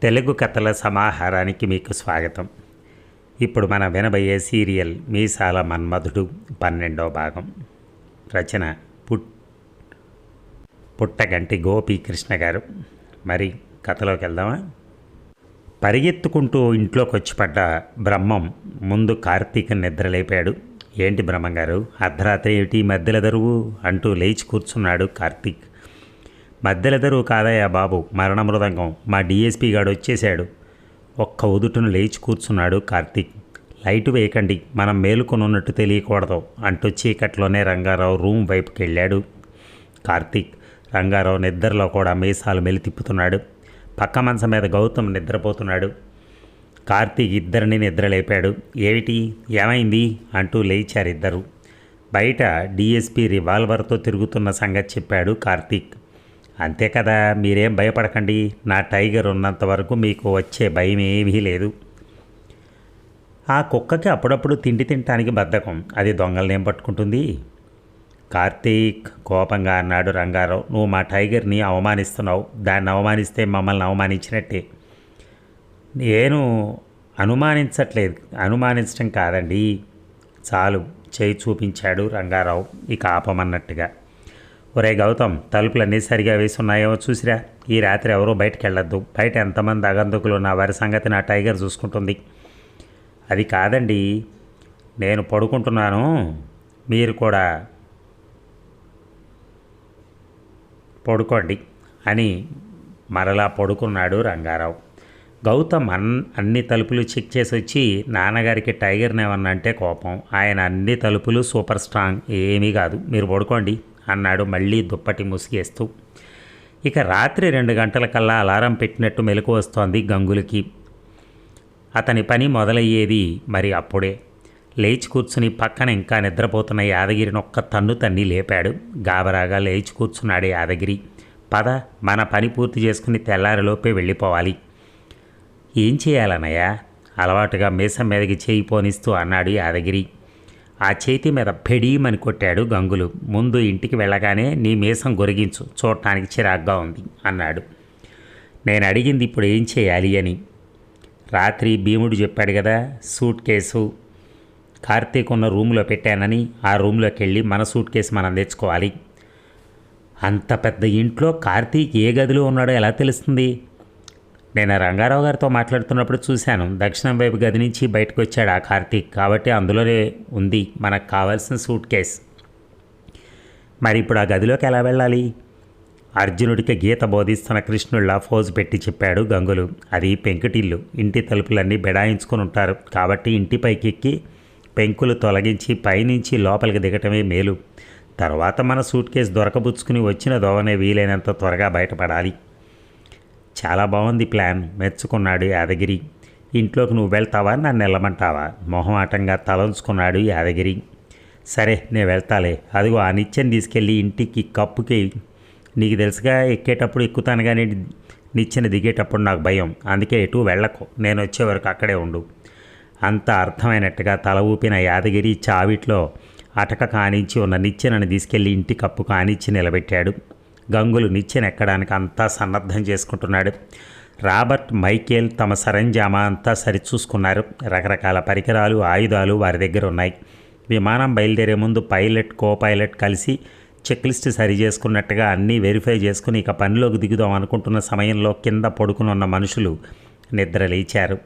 తెలుగు కథల సమాహారానికి మీకు స్వాగతం. ఇప్పుడు మనం వినబోయే సీరియల్ మీసాల మన్మధుడు 12వ భాగం. రచన పుట్టగంటి గోపీకృష్ణ గారు. మరి కథలోకి వెళ్దామా? పరిగెత్తుకుంటూ ఇంట్లోకి వచ్చి పడ్డ బ్రహ్మం ముందు కార్తీక్ నిద్రలేపాడు. ఏంటి బ్రహ్మంగారు, అర్ధరాత్రి ఏమిటి మధ్యల దరువు అంటూ లేచి కూర్చున్నాడు కార్తీక్. మధ్యలెదరు కాదయ్యా బాబు, మరణ మృదంగం, మా డిఎస్పీ గాడు వచ్చేశాడు. ఒక్క ఉదుటును లేచి కూర్చున్నాడు కార్తీక్. లైటు వేయకండి, మనం మేలుకొనున్నట్టు తెలియకూడదు అంటూ చీకట్లోనే రంగారావు రూమ్ వైపుకి వెళ్ళాడు కార్తీక్. రంగారావు నిద్రలో కూడా మీసాలు మెలితిప్పుతున్నాడు. పక్క మంచం మీద గౌతమ్ నిద్రపోతున్నాడు. కార్తీక్ ఇద్దరిని నిద్రలేపాడు. ఏమైంది అంటూ లేచారిద్దరు. బయట డిఎస్పీ రివాల్వర్తో తిరుగుతున్న సంగతి చెప్పాడు కార్తీక్. అంతే కదా, మీరేం భయపడకండి, నా టైగర్ ఉన్నంత వరకు మీకు వచ్చే భయం ఏమీ లేదు. ఆ కుక్కకి అప్పుడప్పుడు తిండి తినటానికి బద్ధకం, అది దొంగలనేం పట్టుకుంటుంది? కార్తీక్ కోపంగా అన్నాడు రంగారావు. నువ్వు మా టైగర్ని అవమానిస్తున్నావు, దాన్ని అవమానిస్తే మమ్మల్ని అవమానించినట్టే. నేను అనుమానించడం కాదండి. చాలు, చేయి చూపించాడు రంగారావు ఇక ఆపమన్నట్టుగా. ఒరే గౌతమ్, తలుపులన్నీ సరిగా వేసి ఉన్నాయేమో చూసిరా. ఈ రాత్రి ఎవరో బయటకు వెళ్ళొద్దు. బయట ఎంతమంది అగంతకులు ఉన్న వారి సంగతి నా టైగర్ చూసుకుంటుంది. అది కాదండి, నేను పడుకుంటున్నాను, మీరు కూడా పడుకోండి అని మరలా పడుకున్నాడు రంగారావు. గౌతమ్ అన్ని తలుపులు చెక్ చేసి వచ్చి నాన్నగారికి టైగర్ని ఏమన్నా అంటే కోపం. ఆయన అన్ని తలుపులు సూపర్ స్ట్రాంగ్, ఏమీ కాదు, మీరు పడుకోండి అన్నాడు మళ్ళీ దుప్పటి ముసిగేస్తూ. ఇక రాత్రి 2 గంటలకల్లా అలారం పెట్టినట్టు మెలకు వస్తోంది గంగులకి. అతని పని మొదలయ్యేది మరి అప్పుడే. లేచి కూర్చుని పక్కన ఇంకా నిద్రపోతున్న యాదగిరిని ఒక్క తన్ను తన్ని లేపాడు. గాబరాగా లేచి కూర్చున్నాడు యాదగిరి. పద, మన పని పూర్తి చేసుకుని తెల్లారిలోపే వెళ్ళిపోవాలి. ఏం చేయాలన్నయ్యా? అలవాటుగా మీసం మీదకి చేయి పోనిస్తూ అన్నాడు యాదగిరి. ఆ చేతి మీద పెడీమని కొట్టాడు గంగులు. ముందు ఇంటికి వెళ్ళగానే నీ మీసం గొరిగించు, చూడటానికి చిరాగ్గా ఉంది అన్నాడు. నేను అడిగింది ఇప్పుడు ఏం చేయాలి అని. రాత్రి భీముడు చెప్పాడు కదా, సూట్ కేసు కార్తీక్ ఉన్న రూమ్లో పెట్టానని. ఆ రూమ్లోకి వెళ్ళి మన సూట్ కేసు మనం తెచ్చుకోవాలి. అంత పెద్ద ఇంట్లో కార్తీక్ ఏ గదిలో ఉన్నాడో ఎలా తెలుస్తుంది? నేను రంగారావు గారితో మాట్లాడుతున్నప్పుడు చూశాను. దక్షిణం వైపు గది నుంచి బయటకు వచ్చాడు ఆ కార్తీక్, కాబట్టి అందులోనే ఉంది మనకు కావాల్సిన సూట్ కేస్. మరి ఇప్పుడు ఆ గదిలోకి ఎలా వెళ్ళాలి? అర్జునుడికి గీత బోధిస్తున్న కృష్ణుళ్ళ ఫోజు పెట్టి చెప్పాడు గంగులు. అది పెంకుటిల్లు, ఇంటి తలుపులన్నీ బెడాయించుకొని ఉంటారు, కాబట్టి ఇంటి పైకెక్కి పెంకులు తొలగించి పైనుంచి లోపలికి దిగటమే మేలు. తర్వాత మన సూట్ కేసు దొరకబుచ్చుకుని వచ్చిన దోవనే వీలైనంత త్వరగా బయటపడాలి. చాలా బాగుంది ప్లాన్, మెచ్చుకున్నాడు యాదగిరి. ఇంట్లోకి నువ్వు వెళ్తావా, నన్ను వెళ్ళమంటావా? మొహమాటంగా తలంచుకున్నాడు యాదగిరి. సరే, నేను వెళ్తాలే. అదిగో ఆ నిచ్చెన తీసుకెళ్ళి ఇంటికి కప్పుకి. నీకు తెలుసుగా, ఎక్కేటప్పుడు ఎక్కుతాను కానీ నిచ్చెన దిగేటప్పుడు నాకు భయం, అందుకే ఎటు వెళ్ళకు, నేను వచ్చే వరకు అక్కడే ఉండు. అంత అర్థమైనట్టుగా తల ఊపిన యాదగిరి చావిట్లో అటక కానించి ఉన్న నిచ్చెనని తీసుకెళ్ళి ఇంటి కప్పు కానిచ్చి నిలబెట్టాడు. గంగులు నిచ్చెన ఎక్కడానికి అంతా సన్నద్ధం చేసుకుంటున్నాడు. రాబర్ట్, మైకేల్ తమ సరంజామా అంతా సరిచూసుకున్నారు. రకరకాల పరికరాలు, ఆయుధాలు వారి దగ్గర ఉన్నాయి. విమానం బయలుదేరే ముందు పైలట్, కో పైలట్ కలిసి చెక్ లిస్ట్ సరి చేసుకున్నట్టుగా అన్నీ వెరిఫై చేసుకుని ఇక పనిలోకి దిగుదాం అనుకుంటున్న సమయంలో కింద పడుకుని ఉన్న మనుషులు నిద్ర లేచారు.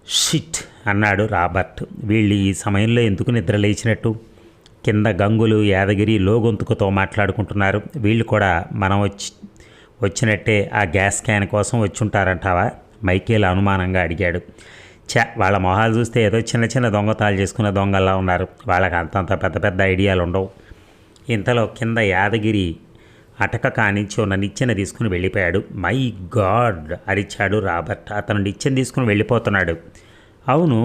షిట్ అన్నాడు రాబర్ట్. వీళ్ళు ఈ సమయంలో ఎందుకు నిద్ర లేచినట్టు? కింద గంగులు, యాదగిరి లోగొంతుకుతో మాట్లాడుకుంటున్నారు. వీళ్ళు కూడా మనం వచ్చినట్టే ఆ గ్యాస్ క్యాన్ కోసం వచ్చుంటారంటావా? మైకేల్ అనుమానంగా అడిగాడు. వాళ్ళ మొహాలు చూస్తే ఏదో చిన్న చిన్న దొంగతాలు చేసుకున్న దొంగల్లా ఉన్నారు. వాళ్ళకి అంతంత పెద్ద పెద్ద ఐడియాలు ఉండవు. ఇంతలో కింద యాదగిరి అటక కానించి ఉన్న నిచ్చెన తీసుకుని వెళ్ళిపోయాడు. మై గాడ్ అరిచాడు రాబర్ట్. అతను నిచ్చెన తీసుకుని వెళ్ళిపోతున్నాడు. అవును,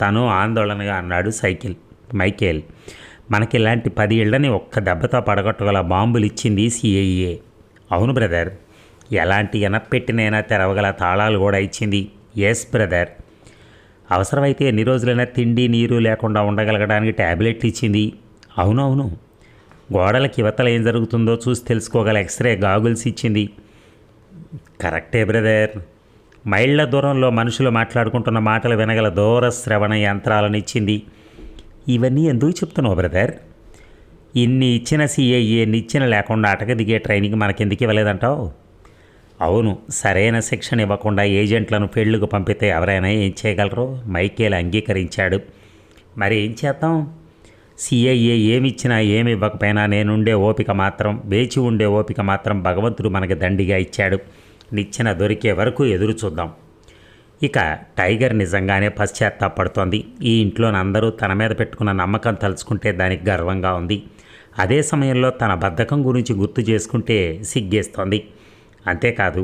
తను ఆందోళనగా అన్నాడు మైకేల్. మనకి ఇలాంటి 10 ఇళ్లని ఒక్క దెబ్బతో పడగొట్టగల బాంబులు ఇచ్చింది సిఐఏ. అవును బ్రదర్. ఎలాంటి ఎనపెట్టినైనా తెరవగల తాళాలు కూడా ఇచ్చింది. Yes brother. అవసరమైతే ఎన్ని రోజులైనా తిండి నీరు లేకుండా ఉండగలగడానికి ట్యాబ్లెట్లు ఇచ్చింది. అవునవును. గోడలకి యువతల ఏం జరుగుతుందో చూసి తెలుసుకోగల ఎక్స్రే గాగుల్స్ ఇచ్చింది. కరెక్టే బ్రదర్. మైళ్ళ దూరంలో మనుషులు మాట్లాడుకుంటున్న మాటలు వినగల దూర శ్రవణ యంత్రాలను ఇచ్చింది. ఇవన్నీ ఎందుకు చెప్తున్నావు బ్రదర్? ఇన్ని ఇచ్చిన సిఐఏ నిచ్చెన లేకుండా అటక దిగే ట్రైనింగ్ మనకెందుకు ఇవ్వలేదంటావు? అవును, సరైన శిక్షణ ఇవ్వకుండా ఏజెంట్లను ఫీల్డ్కు పంపితే ఎవరైనా ఏం చేయగలరు? మైకేల్ అంగీకరించాడు. మరి ఏం చేద్దాం? సిఐఏ ఏమిచ్చినా ఏమి ఇవ్వకపోయినా నేనుండే ఓపిక మాత్రం, వేచి ఉండే ఓపిక మాత్రం భగవంతుడు మనకి దండిగా ఇచ్చాడు. నిచ్చెన దొరికే వరకు ఎదురు చూద్దాం. ఇక టైగర్ నిజంగానే పశ్చాత్తాపడుతోంది. ఈ ఇంట్లోని అందరూ తన మీద పెట్టుకున్న నమ్మకం తలుచుకుంటే దానికి గర్వంగా ఉంది. అదే సమయంలో తన బద్ధకం గురించి గుర్తు చేసుకుంటే సిగ్గేస్తోంది. అంతేకాదు,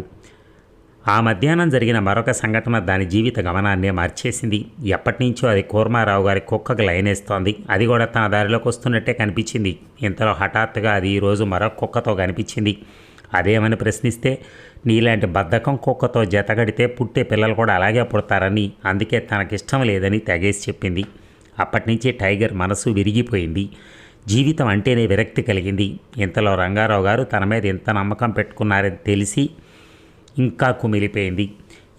ఆ మధ్యాహ్నం జరిగిన మరొక సంఘటన దాని జీవిత గమనాన్నే మార్చేసింది. ఎప్పటినుంచో అది కూర్మారావు గారి కుక్కకు లైనేస్తోంది. అది కూడా తన దారిలోకి వస్తున్నట్టే కనిపించింది. ఇంతలో హఠాత్తుగా అది ఈరోజు మరొక కుక్కతో కనిపించింది. అదేమని ప్రశ్నిస్తే, నీలాంటి బద్ధకం కుక్కతో జతగడితే పుట్టే పిల్లలు కూడా అలాగే పుడతారని, అందుకే తనకిష్టం లేదని తెగేసి చెప్పింది. అప్పటినుంచి టైగర్ మనసు విరిగిపోయింది. జీవితం అంటేనే విరక్తి కలిగింది. ఇంతలో రంగారావు గారు తన మీద ఎంత నమ్మకం పెట్టుకున్నారని తెలిసి ఇంకా కుమిలిపోయింది.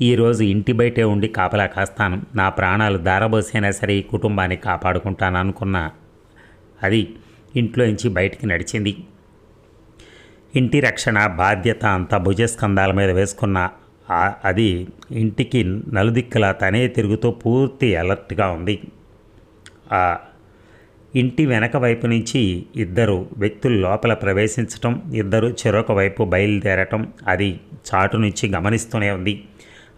ఈరోజు ఇంటి బయటే ఉండి కాపలా కాస్తాను, నా ప్రాణాలు దారబోసైనా సరే ఈ కుటుంబాన్ని కాపాడుకుంటాను అనుకున్న అది ఇంట్లోంచి బయటికి నడిచింది. ఇంటి రక్షణ బాధ్యత అంతా భుజస్కంధాల మీద వేసుకున్న అది ఇంటికి నలుదిక్కులా తనే తిరుగుతూ పూర్తి అలర్ట్గా ఉంది. ఆ ఇంటి వెనక వైపు నుంచి ఇద్దరు వ్యక్తులు లోపల ప్రవేశించటం, ఇద్దరు చెరొక వైపు బయలుదేరటం అది చాటు నుంచి గమనిస్తూనే ఉంది.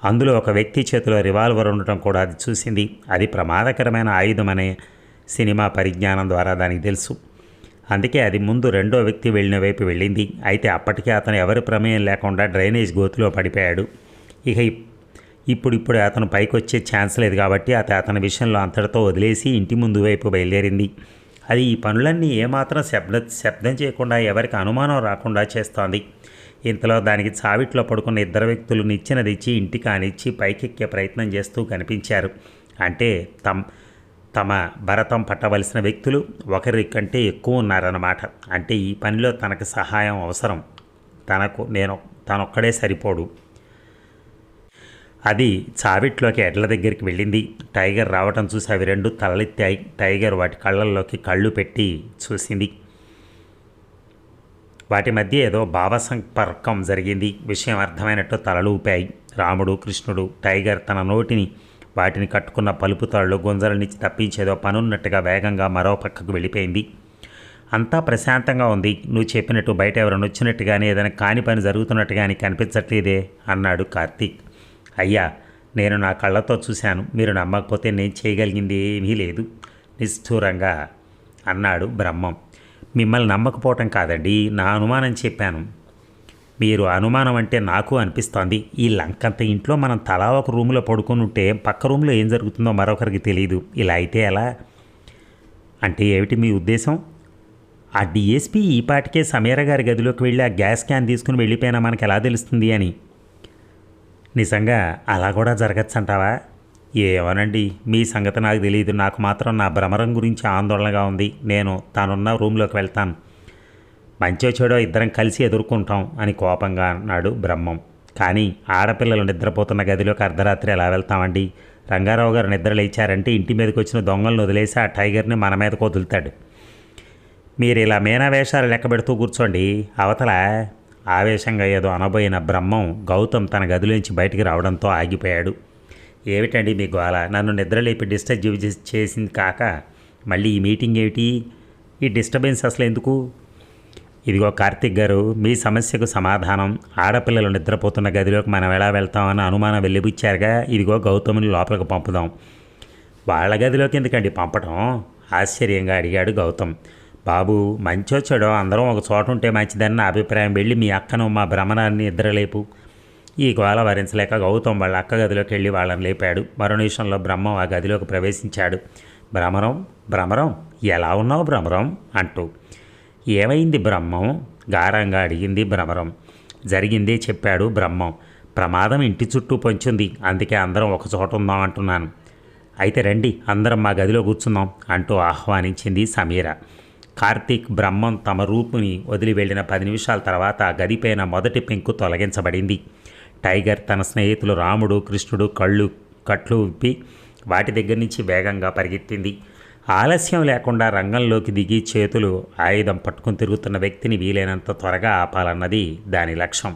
అందులో ఒక వ్యక్తి చేతిలో రివాల్వర్ ఉండటం కూడా అది చూసింది. అది ప్రమాదకరమైన ఆయుధం అనే సినిమా పరిజ్ఞానం ద్వారా దానికి తెలుసు. అందుకే అది ముందు రెండో వ్యక్తి వెళ్ళిన వైపు వెళ్ళింది. అయితే అప్పటికే అతను ఎవరి ప్రమేయం లేకుండా డ్రైనేజ్ గోతులో పడిపోయాడు. ఇక ఇప్పుడు అతను పైకి వచ్చే ఛాన్స్ లేదు కాబట్టి అతని విషయంలో అంతటితో వదిలేసి ఇంటి ముందు వైపు బయలుదేరింది. అది ఈ పనులన్నీ ఏమాత్రం శబ్దం చేయకుండా ఎవరికి అనుమానం రాకుండా చేస్తోంది. ఇంతలో దానికి చావిట్లో పడుకున్న ఇద్దరు వ్యక్తులు నిచ్చెన తెచ్చి ఇంటికి కానిచ్చి పైకెక్కే ప్రయత్నం చేస్తూ కనిపించారు. అంటే తమ భరతం పట్టవలసిన వ్యక్తులు ఒకరి కంటే ఎక్కువ ఉన్నారన్నమాట. అంటే ఈ పనిలో తనకు సహాయం అవసరం, తనొక్కడే సరిపోడు. అది చావిట్లోకి ఎడ్ల దగ్గరికి వెళ్ళింది. టైగర్ రావటం చూసి అవి రెండు తలెత్తాయి. టైగర్ వాటి కళ్ళల్లోకి కళ్ళు పెట్టి చూసింది. వాటి మధ్య ఏదో భావసంపర్కం జరిగింది. విషయం అర్థమైనట్టు తలలు ఊపాయి. రాముడు, కృష్ణుడు. టైగర్ తన నోటిని వాటిని కట్టుకున్న పలుపు తాళ్ళు గుంజల నుంచి తప్పించేదో పనున్నట్టుగా వేగంగా మరో పక్కకు వెళ్ళిపోయింది. అంతా ప్రశాంతంగా ఉంది. నువ్వు చెప్పినట్టు బయట ఎవరైనా వచ్చినట్టు కానీ ఏదైనా కాని పని జరుగుతున్నట్టు కానీ కనిపించట్లేదే అన్నాడు కార్తీక్. అయ్యా, నేను నా కళ్ళతో చూశాను, మీరు నమ్మకపోతే నేను చేయగలిగింది ఏమీ లేదు నిష్ఠూరంగా అన్నాడు బ్రహ్మం. మిమ్మల్ని నమ్మకపోవటం కాదండి, నా అనుమానం చెప్పాను. మీరు అనుమానం అంటే నాకు అనిపిస్తోంది. ఈ లంకంత ఇంట్లో మనం తలా ఒక రూములో పడుకొని ఉంటే పక్క రూమ్లో ఏం జరుగుతుందో మరొకరికి తెలియదు. ఇలా అయితే ఎలా? అంటే ఏమిటి మీ ఉద్దేశం? ఆ డిఎస్పీ ఈ పాటికే సమీర గారి గదిలోకి వెళ్ళి ఆ గ్యాస్ క్యాన్ తీసుకుని వెళ్ళిపోయినా మనకు ఎలా తెలుస్తుంది అని. నిజంగా అలా కూడా జరగచ్చంటావా? ఏమోనండి, మీ సంగతి నాకు తెలియదు. నాకు మాత్రం నా భ్రమరం గురించి ఆందోళనగా ఉంది. నేను తానున్న రూమ్లోకి వెళ్తాను. మంచో చెడో ఇద్దరం కలిసి ఎదుర్కొంటాం అని కోపంగా అన్నాడు బ్రహ్మం. కానీ ఆడపిల్లలు నిద్రపోతున్న గదిలోకి అర్ధరాత్రి ఎలా వెళ్తామండి? రంగారావు గారు నిద్ర లేచారంటే ఇంటి మీదకి వచ్చిన దొంగలను వదిలేసి ఆ టైగర్ని మన మీదకు వదులుతాడు. మీరు ఇలా మీనావేషాలు లెక్క పెడుతూ కూర్చోండి. అవతల ఆవేశంగా ఏదో అనబోయిన బ్రహ్మం గౌతమ్ తన గదిలోంచి బయటికి రావడంతో ఆగిపోయాడు. ఏమిటండి మీ గోల? నన్ను నిద్రలేపి డిస్టర్బ్ చేసింది కాక మళ్ళీ ఈ మీటింగ్ ఏమిటి? ఈ డిస్టర్బెన్స్ అసలు ఎందుకు? ఇదిగో కార్తీక్ గారు, మీ సమస్యకు సమాధానం. ఆడపిల్లలు నిద్రపోతున్న గదిలోకి మనం ఎలా వెళ్తామని అనుమానం వెళ్ళిపుచ్చారుగా. ఇదిగో గౌతమ్ని లోపలికి పంపుదాం. వాళ్ళ గదిలోకి ఎందుకండి పంపటం? ఆశ్చర్యంగా అడిగాడు గౌతమ్. బాబు, మంచొచ్చాడో అందరం ఒక చోట ఉంటే మంచిదని నా అభిప్రాయం. వెళ్ళి మీ అక్కను మా భ్రమణాన్ని నిద్రలేపు. ఈ గోల భరించలేక గౌతమ్ వాళ్ళ అక్క గదిలోకి వెళ్ళి వాళ్ళని లేపాడు. మరో నిమిషంలో బ్రహ్మం ఆ గదిలోకి ప్రవేశించాడు. భ్రమరం ఎలా ఉన్నావు భ్రమరం అంటూ. ఏమైంది బ్రహ్మం? గారంగా అడిగింది భ్రమరం. జరిగిందే చెప్పాడు బ్రహ్మం. ప్రమాదం ఇంటి చుట్టూ పొంచుంది, అందుకే అందరం ఒక చోట ఉందాం అంటున్నాను. అయితే రండి, అందరం మా గదిలో కూర్చుందాం అంటూ ఆహ్వానించింది సమీర. కార్తీక్, బ్రహ్మం తమ రూపుని వదిలి వెళ్ళిన 10 నిమిషాల తర్వాత ఆ గదిపైన మొదటి పెంకు తొలగించబడింది. టైగర్ తన స్నేహితులు రాముడు కృష్ణుడు కట్లు విప్పి వాటి దగ్గర నుంచి వేగంగా పరిగెత్తింది. ఆలస్యం లేకుండా రంగంలోకి దిగి చేతులు ఆయుధం పట్టుకుని తిరుగుతున్న వ్యక్తిని వీలైనంత త్వరగా ఆపాలన్నది దాని లక్ష్యం.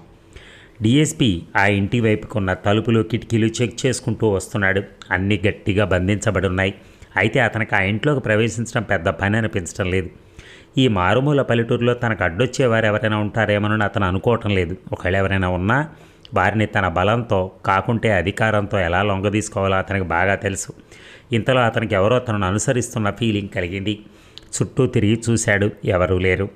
డిఎస్పి ఆ ఇంటి వైపుకున్న తలుపులు కిటికీలు చెక్ చేసుకుంటూ వస్తున్నాడు. అన్నీ గట్టిగా బంధించబడి ఉన్నాయి. అయితే అతనికి ఆ ఇంట్లోకి ప్రవేశించడం పెద్ద పని అనిపించడం లేదు. ఈ మారుమూల పల్లెటూరులో తనకు అడ్డొచ్చేవారు ఎవరైనా ఉంటారేమోనని అతను అనుకోవటం లేదు. ఒకవేళ ఎవరైనా ఉన్నా వారిని తన బలంతో కాకుంటే అధికారంతో ఎలా లొంగదీసుకోవాలో అతనికి బాగా తెలుసు. ఇంతలో అతనికి ఎవరో తనను అనుసరిస్తున్న ఫీలింగ్ కలిగింది. చుట్టూ తిరిగి చూశాడు. ఎవరూ లేరు.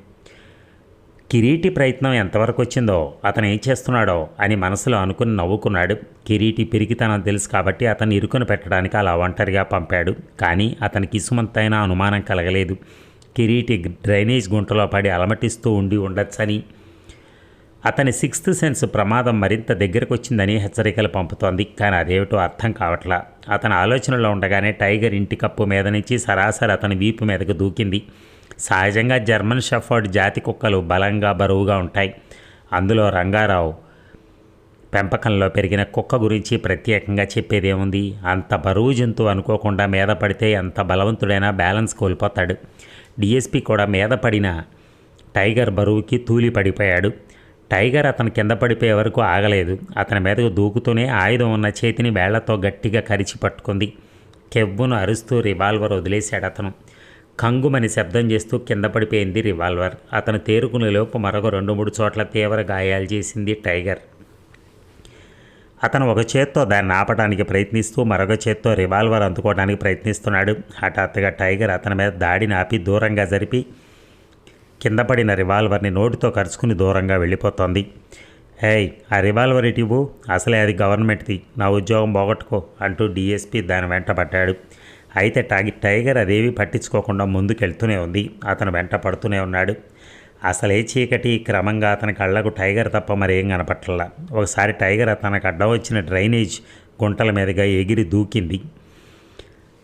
కిరీటి ప్రయత్నం ఎంతవరకు వచ్చిందో, అతను ఏం చేస్తున్నాడో అని మనసులో అనుకుని నవ్వుకున్నాడు. కిరీటి పిరికితనం తెలుసు కాబట్టి అతన్ని ఇరుకుని పెట్టడానికి అలా ఒంటరిగా పంపాడు. కానీ అతనికి ఇసుమంతైనా అనుమానం కలగలేదు. కిరీటి డ్రైనేజ్ గుంటలో పడి అలమటిస్తూ ఉండొచ్చని. అతని సిక్స్త్ సెన్స్ ప్రమాదం మరింత దగ్గరకు వచ్చిందని హెచ్చరికలు పంపుతోంది. కానీ అదేమిటో అర్థం కావట్లా. అతని ఆలోచనలో ఉండగానే టైగర్ ఇంటి కప్పు మీద నుంచి సరాసరి అతని వీపు మీదకు దూకింది. సహజంగా జర్మన్ షెఫర్డ్ జాతి కుక్కలు బలంగా బరువుగా ఉంటాయి. అందులో రంగారావు పెంపకంలో పెరిగిన కుక్క గురించి ప్రత్యేకంగా చెప్పేదేముంది. అంత బరువు జంతువు అనుకోకుండా మీద పడితే ఎంత బలవంతుడైనా బ్యాలెన్స్ కోల్పోతాడు. డిఎస్పి కూడా మీద పడిన టైగర్ బరువుకి తూలి పడిపోయాడు. టైగర్ అతను కింద పడిపోయే వరకు ఆగలేదు. అతని మీదకు దూకుతూనే ఆయుధం ఉన్న చేతిని వేళ్లతో గట్టిగా కరిచి పట్టుకుంది. కెవ్వును అరుస్తూ రివాల్వర్ వదిలేశాడు అతను. కంగుమని శబ్దం చేస్తూ కింద పడిపోయింది రివాల్వర్. అతను తేరుకునేలోపు మరొక 2-3 చోట్ల తీవ్ర గాయాలు చేసింది టైగర్. అతను ఒక చేత్తో దాన్ని ఆపడానికి ప్రయత్నిస్తూ మరొక చేత్తో రివాల్వర్ అందుకోవడానికి ప్రయత్నిస్తున్నాడు. హఠాత్తుగా టైగర్ అతని మీద దాడిని ఆపి దూరంగా జరిపి కింద పడిన రివాల్వర్ని నోటితో కరుచుకుని దూరంగా వెళ్ళిపోతోంది. ఏయ్, ఆ రివాల్వర్ ఇటివ్వు, అసలే అది గవర్నమెంట్ది, నా ఉద్యోగం పోగొట్టుకో అంటూ డిఎస్పి దాని వెంట పడ్డాడు. అయితే టైగర్ అదేవి పట్టించుకోకుండా ముందుకెళ్తూనే ఉంది. అతను వెంట పడుతూనే ఉన్నాడు. అసలే చీకటి. క్రమంగా అతని కళ్ళకు టైగర్ తప్ప మరేం కనపట్లా. ఒకసారి టైగర్ తనకు అడ్డం వచ్చిన డ్రైనేజ్ గుంటల మీదుగా ఎగిరి దూకింది.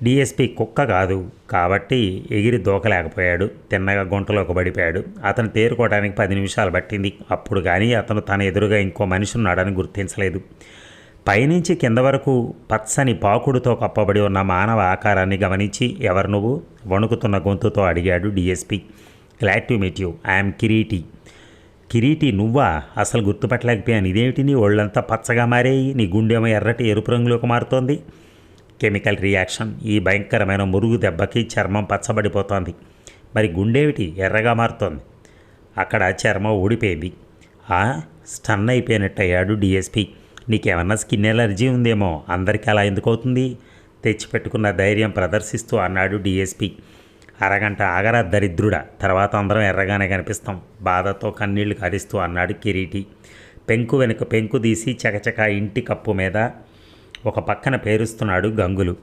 డిఎస్పి కుక్క కాదు కాబట్టి ఎగిరి దూకలేకపోయాడు. తిన్నగా గుంటలోకి పడిపోయాడు. అతను తేరుకోవడానికి 10 నిమిషాలు పట్టింది. అప్పుడు కానీ అతను తన ఎదురుగా ఇంకో మనిషి ఉన్నాడని గుర్తించలేదు. పైనుంచి కింద వరకు పచ్చని పాకుడుతో కప్పబడి ఉన్న మానవ ఆకారాన్ని గమనించి, ఎవరు నువ్వు? వణుకుతున్న గొంతుతో అడిగాడు DSP. Glad to meet you, I'm Kiriti. Kiriti నువ్వా? అసలు గుర్తుపట్టలేకపోయాను. ఇదేమిటి నీ ఒళ్ళంతా పచ్చగా మారేయి, నీ గుండెమో ఎర్రటి ఎరుపు రంగులోకి మారుతోంది. Chemical reaction. ఈ భయంకరమైన మురుగు దెబ్బకి చర్మం పచ్చబడిపోతోంది. మరి గుండేమిటి ఎర్రగా మారుతోంది? అక్కడ చర్మం ఊడిపోయింది. స్టన్ అయిపోయినట్టయ్యాడు డిఎస్పి. నీకేమన్నా స్కిన్ ఎలర్జీ ఉందేమో, అందరికీ అలా ఎందుకు అవుతుంది? తెచ్చిపెట్టుకున్న ధైర్యం ప్రదర్శిస్తూ అన్నాడు డిఎస్పి. అరగంట ఆగరా దరిద్రుడా, తర్వాత అందరం ఎర్రగానే కనిపిస్తాం, బాధతో కన్నీళ్లు కరిస్తూ అన్నాడు కిరీటి. పెంకు వెనుక పెంకు తీసి చకచక ఇంటి కప్పు మీద ఒక పక్కన పేరుస్తున్నాడు గంగులు.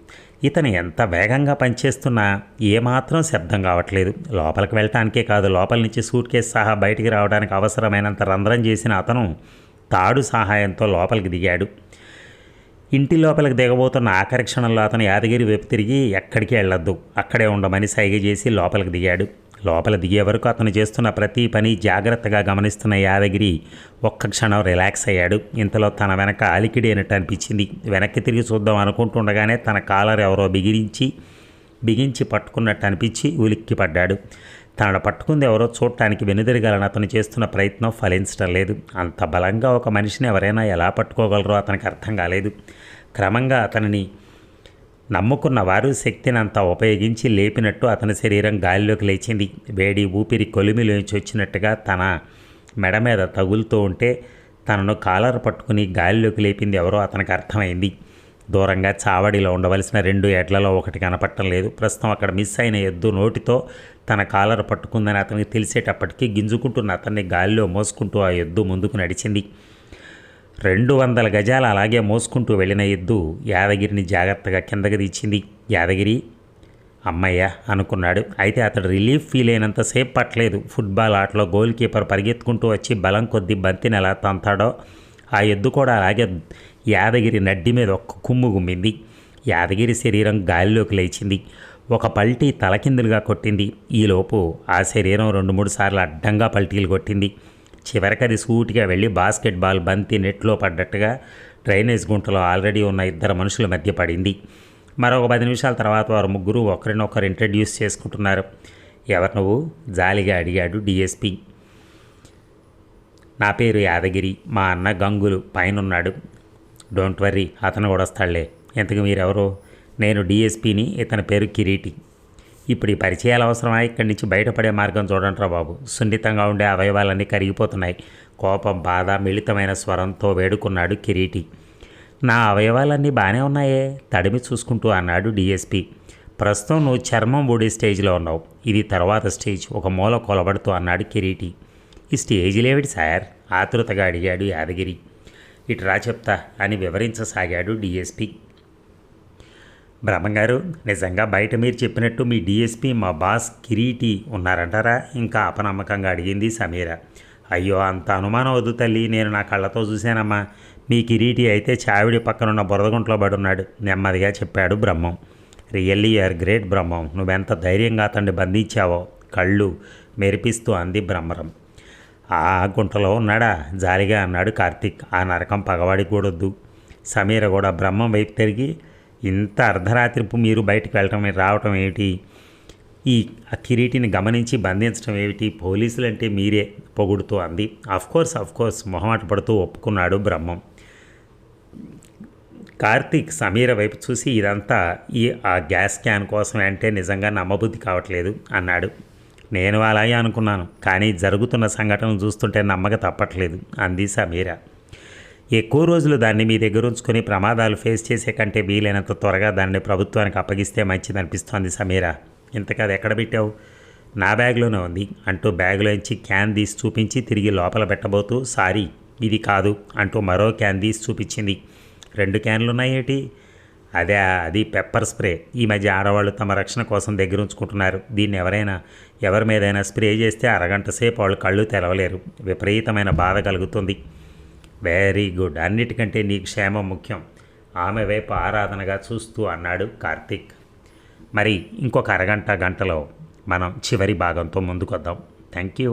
ఇతను ఎంత వేగంగా పనిచేస్తున్నా ఏమాత్రం శబ్దం కావట్లేదు. లోపలికి వెళ్ళటానికే కాదు, లోపల నుంచి సూట్ కేసు సహా బయటికి రావడానికి అవసరమైనంత రంధ్రం చేసిన అతను తాడు సహాయంతో లోపలికి దిగాడు. ఇంటి లోపలికి దిగబోతున్న ఆఖరి క్షణంలో అతను యాదగిరి వైపు తిరిగి ఎక్కడికి వెళ్ళొద్దు, అక్కడే ఉండమని సైగ చేసి లోపలికి దిగాడు. లోపల దిగే వరకు అతను చేస్తున్న ప్రతి పని జాగ్రత్తగా గమనిస్తున్న యాదగిరి ఒక్క క్షణం రిలాక్స్ అయ్యాడు. ఇంతలో తన వెనక అలికిడి అయినట్టు అనిపించింది. వెనక్కి తిరిగి చూద్దాం అనుకుంటుండగానే తన కాలర్ ఎవరో బిగించి పట్టుకున్నట్టు అనిపించి ఉలిక్కి పడ్డాడు. తనను పట్టుకుంది ఎవరో చూడటానికి వెనుదిరగాలని అతను చేస్తున్న ప్రయత్నం ఫలించడం లేదు. అంత బలంగా ఒక మనిషిని ఎవరైనా ఎలా పట్టుకోగలరో అతనికి అర్థం కాలేదు. క్రమంగా అతనిని నమ్ముకున్న వారు శక్తిని అంతా ఉపయోగించి లేపినట్టు అతని శరీరం గాలిలోకి లేచింది. వేడి ఊపిరి కొలిమిలోంచి వచ్చినట్టుగా తన మెడ మీద తగులుతూ ఉంటే తనను కాలర్ పట్టుకుని గాలిలోకి లేపింది ఎవరో అతనికి అర్థమైంది. దూరంగా చావడిలో ఉండవలసిన 2 ఎడ్లలో ఒకటి కనపట్టం లేదు. ప్రస్తుతం అక్కడ మిస్ అయిన ఎద్దు నోటితో తన కాలర్ పట్టుకుందని అతనికి తెలిసేటప్పటికీ గింజుకుంటున్న అతన్ని గాలిలో మోసుకుంటూ ఆ ఎద్దు ముందుకు నడిచింది. 200 గజాలు అలాగే మోసుకుంటూ వెళ్ళిన ఎద్దు యాదగిరిని జాగ్రత్తగా కిందకి దించింది. యాదగిరి అమ్మయ్య అనుకున్నాడు. అయితే అతడు రిలీఫ్ ఫీల్ అయినంతసేపు పట్టలేదు. ఫుట్బాల్ ఆటలో గోల్ కీపర్ పరిగెత్తుకుంటూ వచ్చి బలం కొద్దీ బంతిని ఎలా తంతాడో ఆ ఎద్దు కూడా అలాగే యాదగిరి నడ్డి మీద ఒక్క కుమ్ము గుమ్మింది. యాదగిరి శరీరం గాలిలోకి లేచింది. ఒక పల్టీ తలకిందులుగా కొట్టింది. ఈలోపు ఆ శరీరం 2-3 సార్లు అడ్డంగా పల్టీలు కొట్టింది. చివరికి అది సూటిగా వెళ్ళి బాస్కెట్బాల్ బంతి నెట్లో పడ్డట్టుగా డ్రైనేజ్ గుంటలో ఆల్రెడీ ఉన్న ఇద్దరు మనుషుల మధ్య పడింది. మరొక 10 నిమిషాల తర్వాత వారు ముగ్గురు ఒకరినొకరు ఇంట్రడ్యూస్ చేసుకుంటున్నారు. ఎవరు నువ్వు? జాలిగా అడిగాడు డీఎస్పీ. నా పేరు యాదగిరి, మా అన్న గంగులు పైనున్నాడు. డోంట్ వర్రీ, అతను కూడా వస్తాడులే. ఇంతకు మీరెవరు? నేను డీఎస్పీని, ఇతని పేరు కిరీటి. ఇప్పుడు ఈ పరిచయాలు అవసరమా? ఇక్కడి నుంచి బయటపడే మార్గం చూడండిరా బాబు. సున్నితంగా ఉండే అవయవాలన్నీ కరిగిపోతున్నాయి. కోపం, బాధ మిళితమైన స్వరంతో వేడుకున్నాడు కిరీటి. నా అవయవాలన్నీ బాగానే ఉన్నాయే, తడిమి చూసుకుంటూ అన్నాడు డీఎస్పీ. ప్రస్తుతం నువ్వు చర్మం ఊడే స్టేజ్లో ఉన్నావు. ఇది తర్వాత స్టేజ్, ఒక మూల కొలబడుతూ అన్నాడు కిరీటి. ఈ స్టేజ్లేవిటి సార్? ఆతృతగా అడిగాడు యాదగిరి. ఇటు రా చెప్తా అని వివరించసాగాడు డీఎస్పీ. బ్రహ్మంగారు, నిజంగా బయట మీరు చెప్పినట్టు మీ డీఎస్పీ మా బాస్ కిరీటి ఉన్నారంటారా? ఇంకా అపనమ్మకంగా అడిగింది సమీర. అయ్యో, అంత అనుమానం వద్దు తల్లి, నేను నా కళ్ళతో చూశానమ్మా. మీ కిరీటి అయితే చావిడి పక్కనున్న బురదగుంట్లో పడున్నాడు, నెమ్మదిగా చెప్పాడు బ్రహ్మం. రియల్లీ యూఆర్ గ్రేట్ బ్రహ్మం, నువ్వెంత ధైర్యంగా అతన్ని బంధించావో, కళ్ళు మెరిపిస్తూ అంది బ్రహ్మరం. ఆ గుంటలో ఉన్నాడా? జాలిగా అన్నాడు కార్తీక్. ఆ నరకం పగవాడికి కూడొద్దు. సమీర కూడా బ్రహ్మం వైపు తిరిగి, ఇంత అర్ధరాత్రిపు మీరు బయటకు వెళ్ళటం రావటం ఏమిటి? ఈ కిరీటిని గమనించి బంధించడం ఏమిటి? పోలీసులంటే మీరే పొగుడుతూ అంది. అఫ్కోర్స్ మొహమాట పడుతూ ఒప్పుకున్నాడు బ్రహ్మం. కార్తీక్ సమీర వైపు చూసి, ఇదంతా ఆ గ్యాస్ క్యాన్ కోసమే అంటే నిజంగా నమ్మబుద్ధి కావట్లేదు అన్నాడు. నేను అలాగే అనుకున్నాను, కానీ జరుగుతున్న సంఘటనలు చూస్తుంటే నమ్మక తప్పట్లేదు అంది సమీర. ఎక్కువ రోజులు దాన్ని మీ దగ్గర ఉంచుకొని ప్రమాదాలు ఫేస్ చేసే కంటే వీలైనంత త్వరగా దాన్ని ప్రభుత్వానికి అప్పగిస్తే మంచిది అనిపిస్తోంది సమీర. ఇంతకు అది ఎక్కడ పెట్టావు? నా బ్యాగ్లోనే ఉంది అంటూ బ్యాగ్లోంచి క్యాన్ తీసి చూపించి తిరిగి లోపల పెట్టబోతూ, సారీ ఇది కాదు అంటూ మరో క్యాన్ తీసి చూపించింది. 2 క్యాన్లు ఉన్నాయేటి? అది పెప్పర్ స్ప్రే. ఈ మధ్య ఆడవాళ్ళు తమ రక్షణ కోసం దగ్గర ఉంచుకుంటున్నారు. దీన్ని ఎవరి మీదైనా స్ప్రే చేస్తే అరగంట సేపు వాళ్ళు కళ్ళు తెలవలేరు. విపరీతమైన బాధ కలుగుతుంది. వెరీ గుడ్, అన్నిటికంటే నీ క్షేమం ముఖ్యం. ఆమె వైపు ఆరాధనగా చూస్తూ అన్నాడు కార్తీక్. మరి ఇంకొక గంటలో మనం చివరి భాగంతో ముందుకొద్దాం. Thank you.